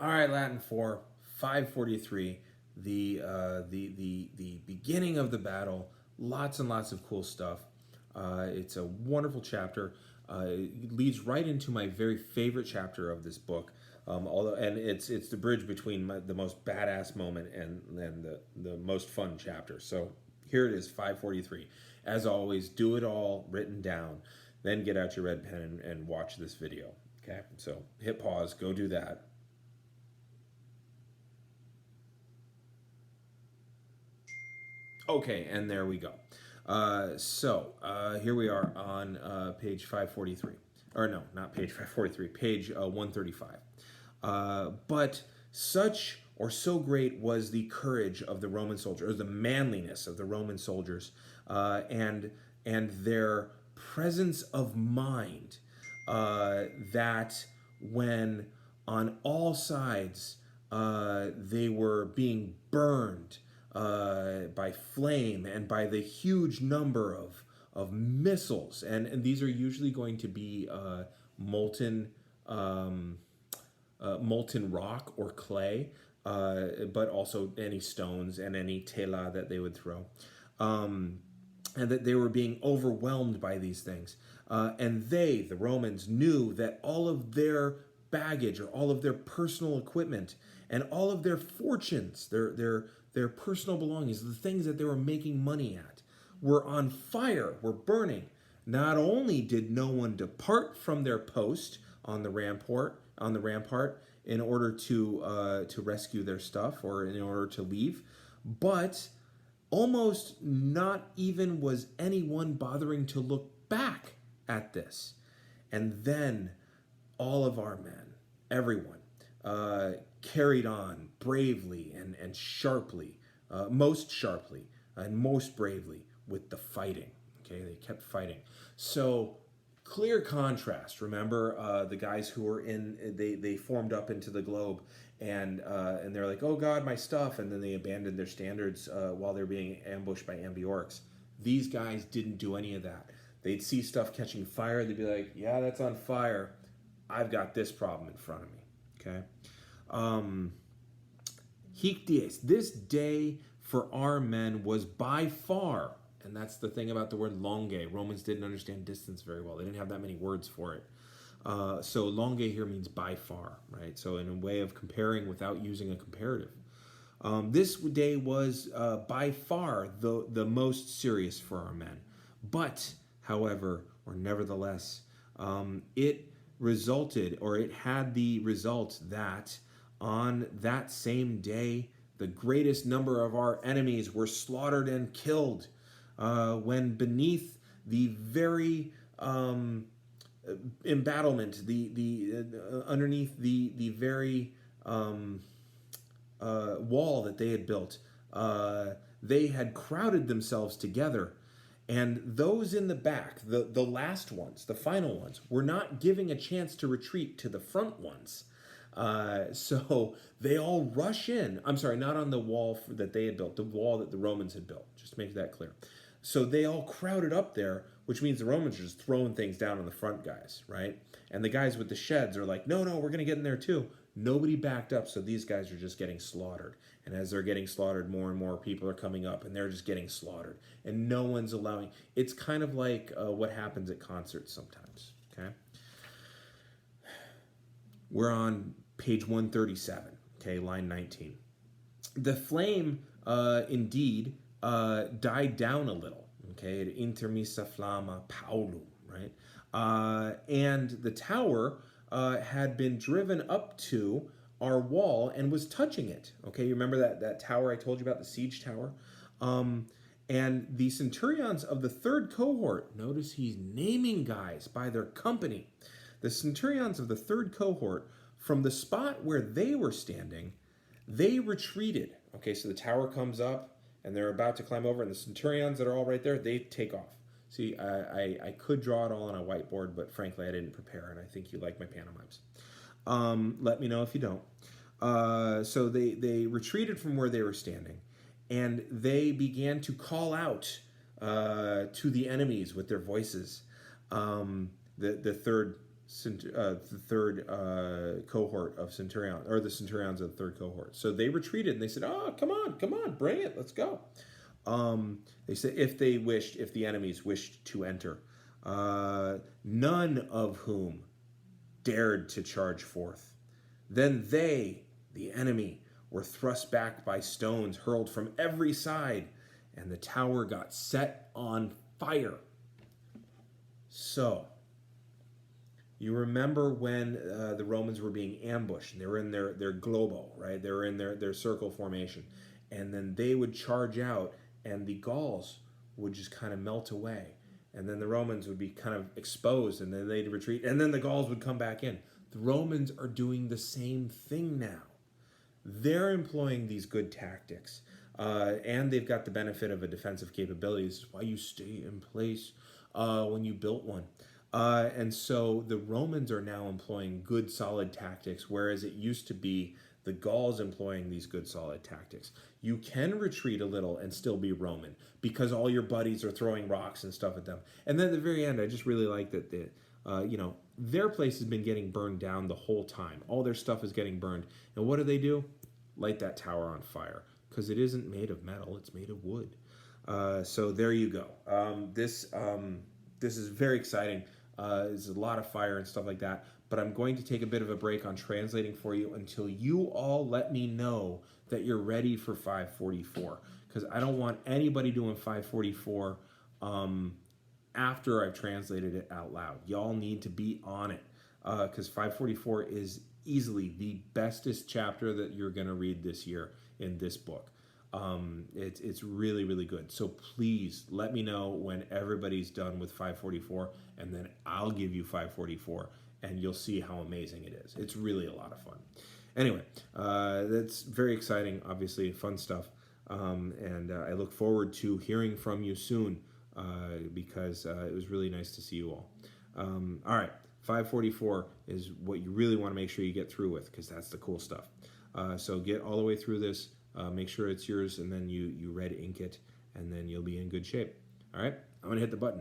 All right, Latin 4, 543, the beginning of the battle. Lots and lots of cool stuff. It's a wonderful chapter. It leads right into my very favorite chapter of this book. And it's the bridge between the most badass moment and the most fun chapter. So here it is, 543. As always, do it all written down. Then get out your red pen and watch this video. Okay, so hit pause, go do that. Okay, and there we go. Here we are on page 543. Or no, not page 543, page 135. But such or so great was the courage of the Roman soldiers, or the manliness of the Roman soldiers, and their presence of mind, that when on all sides they were being burned by flame and by the huge number of missiles, and these are usually going to be molten molten rock or clay, but also any stones and any tela that they would throw. And that they were being overwhelmed by these things. And they, the Romans, knew that all of their baggage or all of their personal equipment and all of their fortunes, their personal belongings, the things that they were making money at, were on fire, were burning. Not only did no one depart from their post on the rampart in order to rescue their stuff or in order to leave, but almost not even was anyone bothering to look back at this. And then all of our men, everyone, carried on bravely and sharply, most sharply and most bravely with the fighting. Okay, they kept fighting. So clear contrast. Remember the guys who were they formed up into the globe, and they're like, oh God, my stuff, and then they abandoned their standards while they're being ambushed by Ambiorix. These guys didn't do any of that. They'd see stuff catching fire, they'd be like, yeah, that's on fire. I've got this problem in front of me. Okay. Hic dies, this day for our men was by far, and that's the thing about the word longe. Romans didn't understand distance very well. They didn't have that many words for it. So longe here means by far, right? So in a way of comparing without using a comparative. This day was by far the most serious for our men. But, however, or nevertheless, it resulted, or it had the result that on that same day, the greatest number of our enemies were slaughtered and killed, when beneath the very embattlement, underneath the very wall that they had built, they had crowded themselves together, and those in the back, the last ones, the final ones, were not giving a chance to retreat to the front ones. So they all rush in. I'm sorry, not on the wall that they had built, the wall that the Romans had built, just to make that clear. So they all crowded up there, which means the Romans are just throwing things down on the front guys, right? And the guys with the sheds are like, no, we're going to get in there too. Nobody backed up, so these guys are just getting slaughtered. And as they're getting slaughtered, more and more people are coming up, and they're just getting slaughtered. And no one's allowing... It's kind of like what happens at concerts sometimes, okay? We're on page 137, okay, line 19. The flame, indeed, died down a little, okay? It intermissa flamma paulum, right? And the tower had been driven up to our wall and was touching it, okay? You remember that tower I told you about, the siege tower? And the centurions of the third cohort, notice he's naming guys by their company. The centurions of the third cohort, from the spot where they were standing, they retreated. Okay, so the tower comes up, and they're about to climb over, and the centurions that are all right there, they take off. See, I could draw it all on a whiteboard, but frankly, I didn't prepare, and I think you like my pantomimes. Let me know if you don't. So they retreated from where they were standing, and they began to call out to the enemies with their voices. The third the third cohort of Centurion, or the Centurions of the third cohort. So they retreated and they said, "Oh, come on, bring it, let's go." They said if the enemies wished to enter, none of whom dared to charge forth. Then they, the enemy, were thrust back by stones hurled from every side, and the tower got set on fire. So, you remember when the Romans were being ambushed, and they were in their globo, right? They were in their circle formation. And then they would charge out, and the Gauls would just kind of melt away. And then the Romans would be kind of exposed, and then they'd retreat, and then the Gauls would come back in. The Romans are doing the same thing now. They're employing these good tactics, and they've got the benefit of a defensive capability. This is why you stay in place when you built one. And so the Romans are now employing good, solid tactics, whereas it used to be the Gauls employing these good, solid tactics. You can retreat a little and still be Roman because all your buddies are throwing rocks and stuff at them. And then at the very end, I just really like that their place has been getting burned down the whole time. All their stuff is getting burned. And what do? Light that tower on fire because it isn't made of metal; it's made of wood. So there you go. This is very exciting. There's a lot of fire and stuff like that. But I'm going to take a bit of a break on translating for you until you all let me know that you're ready for 544. Because I don't want anybody doing 544 after I've translated it out loud. Y'all need to be on it. Because 544 is easily the bestest chapter that you're going to read this year in this book. It's really, really good. So please let me know when everybody's done with 544, and then I'll give you 544, and you'll see how amazing it is. It's really a lot of fun. Anyway, that's very exciting, obviously, fun stuff. And I look forward to hearing from you soon because it was really nice to see you all. All right, 544 is what you really want to make sure you get through with because that's the cool stuff. So get all the way through this. Make sure it's yours, and then you red ink it, and then you'll be in good shape. All right, I'm going to hit the button.